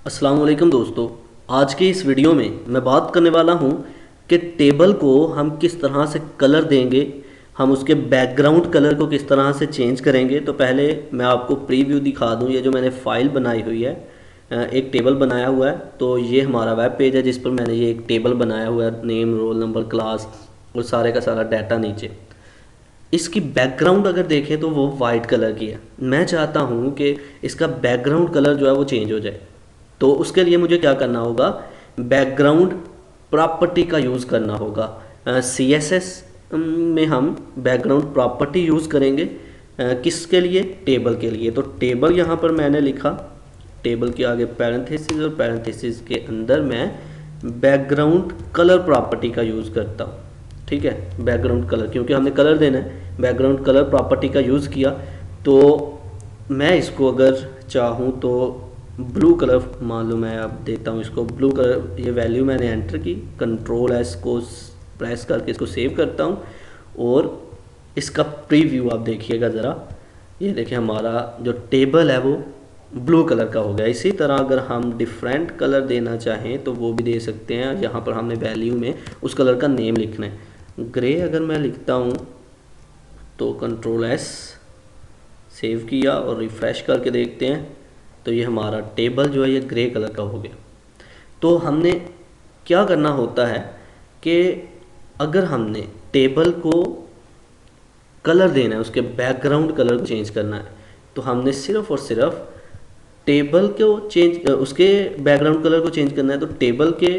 अस्सलाम वालेकुम दोस्तों। आज के इस वीडियो में मैं बात करने वाला हूं कि टेबल को हम किस तरह से कलर देंगे, हम उसके बैकग्राउंड कलर को किस तरह से चेंज करेंगे। तो पहले मैं आपको प्रीव्यू दिखा दूं। ये जो मैंने फ़ाइल बनाई हुई है, एक टेबल बनाया हुआ है। तो ये हमारा वेब पेज है जिस पर मैंने ये एक टेबल बनाया हुआ है, नेम, रोल नंबर, क्लास और सारे का सारा डाटा नीचे। इसकी बैकग्राउंड अगर देखें तो वो वाइट कलर की है। मैं चाहता हूँ कि इसका बैकग्राउंड कलर जो है वो चेंज हो जाए। तो उसके लिए मुझे क्या करना होगा, बैकग्राउंड प्रॉपर्टी का यूज़ करना होगा। CSS में हम बैकग्राउंड प्रॉपर्टी यूज़ करेंगे। किसके लिए? टेबल के लिए। तो टेबल यहाँ पर मैंने लिखा, टेबल के आगे पैरेंथेसिस और पैरेंथेसिस के अंदर मैं बैकग्राउंड कलर प्रॉपर्टी का यूज़ करता हूँ। ठीक है, बैकग्राउंड कलर, क्योंकि हमने कलर देना है, बैकग्राउंड कलर प्रॉपर्टी का यूज़ किया। तो मैं इसको अगर चाहूँ तो ब्लू कलर मान लो, मैं अब देता हूँ इसको ब्लू कलर। ये वैल्यू मैंने एंटर की, Ctrl+S को प्रेस करके इसको सेव करता हूँ और इसका प्रीव्यू आप देखिएगा ज़रा। ये देखिए हमारा जो टेबल है वो ब्लू कलर का हो गया। इसी तरह अगर हम डिफरेंट कलर देना चाहें तो वो भी दे सकते हैं। यहाँ पर हमने वैल्यू में उस कलर का नेम लिखना है। ग्रे अगर मैं लिखता हूँ तो Ctrl+S सेव किया और रिफ़्रेश करके देखते हैं तो ये हमारा टेबल जो है ये ग्रे कलर का हो गया। तो हमने क्या करना होता है कि अगर हमने टेबल को कलर देना है, उसके बैकग्राउंड कलर को चेंज करना है, तो हमने सिर्फ और सिर्फ टेबल को चेंज, उसके बैकग्राउंड कलर को चेंज करना है। तो टेबल के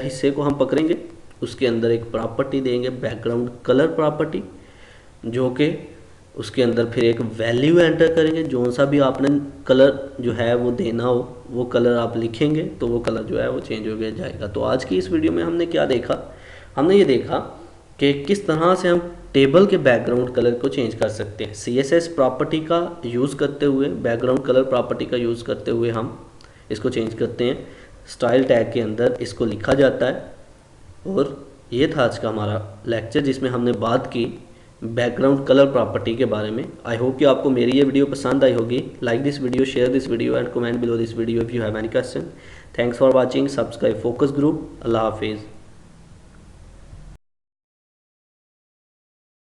हिस्से को हम पकड़ेंगे, उसके अंदर एक प्रॉपर्टी देंगे, बैकग्राउंड कलर प्रॉपर्टी, जो कि उसके अंदर फिर एक वैल्यू एंटर करेंगे। जो सा भी आपने कलर जो है वो देना हो वो कलर आप लिखेंगे तो वो कलर जो है वो चेंज हो गया जाएगा। तो आज की इस वीडियो में हमने क्या देखा, हमने ये देखा कि किस तरह से हम टेबल के बैकग्राउंड कलर को चेंज कर सकते हैं। CSS प्रॉपर्टी का यूज़ करते हुए, बैकग्राउंड कलर प्रॉपर्टी का यूज़ करते हुए हम इसको चेंज करते हैं। स्टाइल टैग के अंदर इसको लिखा जाता है। और ये था आज का हमारा लेक्चर जिसमें हमने बात की बैकग्राउंड कलर प्रॉपर्टी के बारे में। आई होप कि आपको मेरी ये वीडियो पसंद आई होगी। Like this video, share this video and comment below this video if you have any question. Thanks for watching. Subscribe focus group. अल्लाह हाफिज़।